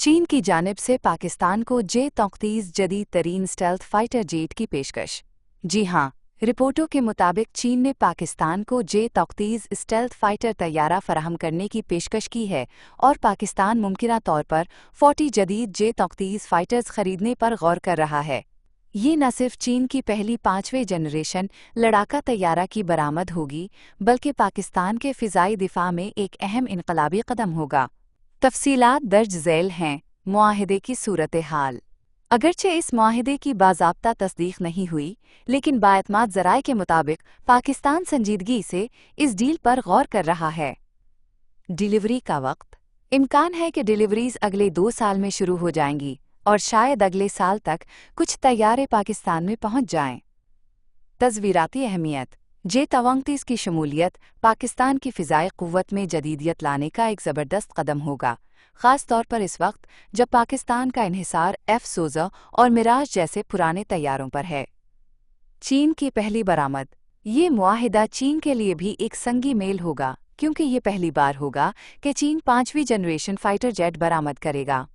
चीन की जानिब से पाकिस्तान को J-33 जदीद तरीन स्टेल्थ फाइटर जेट की पेशकश। जी हाँ, रिपोर्टों के मुताबिक चीन ने पाकिस्तान को J-33 स्टेल्थ फाइटर तैयारा फराहम करने की पेशकश की है और पाकिस्तान मुमकिना तौर पर 40 जदीद J-33 फाइटर्स खरीदने पर गौर कर रहा है। ये न सिर्फ चीन की पहली 5वें जनरेशन लड़ाका तैयारा की बरामद होगी, बल्कि पाकिस्तान के फ़िज़ाई दिफा में एक अहम इनकलाबी कदम होगा। तफसीलात दर्ज झैल हैं। मुआहिदे की सूरत हाल। अगरचे इस मुआहिदे की बाज़ाब्ता तस्दीक नहीं हुई, लेकिन बाएतमाद ज़राए के मुताबिक पाकिस्तान संजीदगी से इस डील पर गौर कर रहा है। डिलीवरी का वक्त। इम्कान है कि डिलीवरीज अगले 2 साल में शुरू हो जाएंगी और शायद अगले साल तक कुछ तैयारे पाकिस्तान में पहुंच जाएं। तस्वीराती अहमियत। J-33 की शमूलियत पाकिस्तान की फ़िज़ाई क़ुव्वत में जदीदियत लाने का एक ज़बरदस्त कदम होगा, ख़ास तौर पर इस वक्त जब पाकिस्तान का इन्हिसार F-16 और मिराज जैसे पुराने तैयारों पर है। चीन की पहली बरामद। ये मुआहिदा चीन के लिए भी एक संगी मेल होगा, क्योंकि ये पहली बार होगा कि चीन 5वीं जनरेशन फाइटर जेट बरामद करेगा।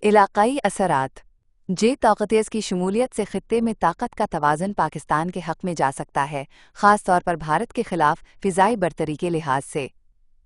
इलाक़ाई असरात। J-33 की शमूलियत से खित्ते में ताकत का तवाज़न पाकिस्तान के हक़ में जा सकता है, ख़ास तौर पर भारत के ख़िलाफ़ फ़िज़ाई बरतरी के लिहाज से।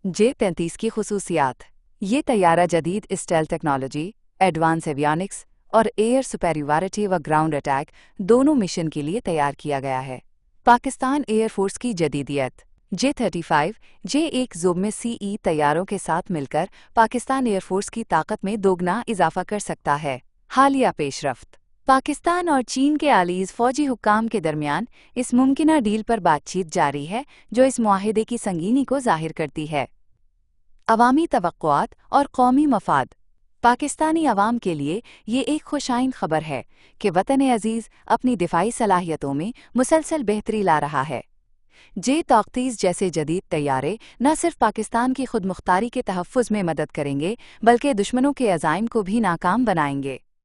J-33 की खुसूसियात। ये तैयारा जदीद स्टेल्थ टेक्नोलॉजी, एडवांस एवियोनिक्स और एयर सुपेरियरिटी व ग्राउंड अटैक दोनों मिशन के लिए तैयार किया गया है। पाकिस्तान एयरफोर्स की जदीदियत। J-35 J-1 ज़ुब CE तैयारों के साथ मिलकर पाकिस्तान एयरफोर्स की ताकत में दोगुना इजाफा कर सकता है। हालिया पेशरफ्त। पाकिस्तान और चीन के आलीज़ फ़ौजी हुक्काम के दरमियान इस मुमकिना डील पर बातचीत जारी है, जो इस मुआहिदे की संगीनी को ज़ाहिर करती है। अवामी तवक्कुआत और कौमी मफाद। पाकिस्तानी अवाम के लिए ये एक खुशाइन खबर है कि वतन अजीज़ अपनी दिफाई सलाहियतों में मुसलसल बेहतरी ला रहा है। J-33 जैसे जदीद तैयारे न सिर्फ पाकिस्तान की खुद मुख्तारी के तहफ़्फ़ुज़ में मदद करेंगे, बल्कि दुश्मनों के अज़ाइम को भी नाकाम बनाएंगे।